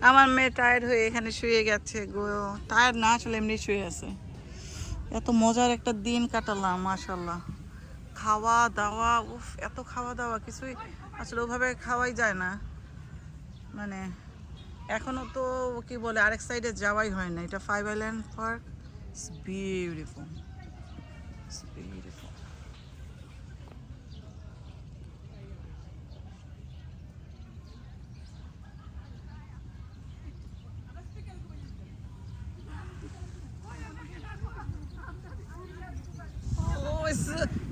আমার মেয়ে টায়ার্ড হয়ে এখানে শুয়ে গেছে গো। টায়ার্ড না, আসলে এমনি শুয়ে আছে। এত মজার একটা দিন কাটালাম মাশাল্লাহ। খাওয়া দাওয়া, উফ, এত খাওয়া দাওয়া কিছুই আসলে ওভাবে খাওয়াই যায় না। মানে এখনো তো কি বলে আরেক সাইডে যাওয়াই হয় না। এটা 5 island park. It's beautiful, it's beautiful. Oh,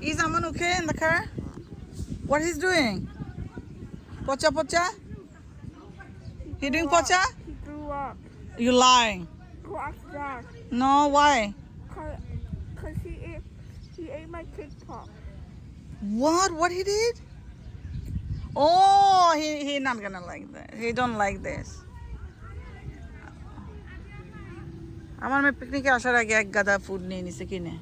is Aman okay in the car? What he's doing? Pocha pocha? He doing pocha? He grew up. You lying? Cross that. No, why? Cause he ate my TikTok. What? What he did? Oh, he not gonna like that. He don't like this. আমার মেয়ে পিকনিকে আসার আগে এক গাদা food নিয়ে নিছে কিনে।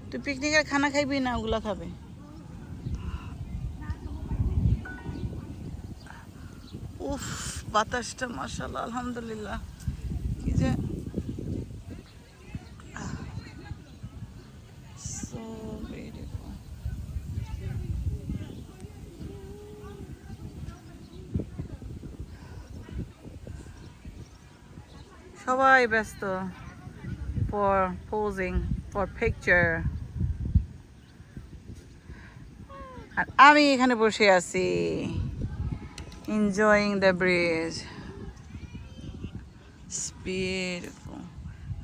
তুই পিকনিকের খানা খাইবি না ওগুলা খাবে? উফ, বাতাসটা মাশাআল্লাহ আলহামদুলিল্লাহ কি যে so beautiful. সবাই ব্যস্ত for posing for picture, আর আমি এখানে বসে আছি enjoying the breeze. It's beautiful.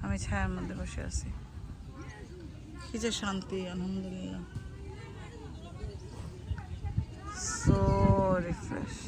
আমি ছায়ার মধ্যে বসে আছি, কি যে শান্তি আলহামদুলিল্লাহ, so refresh.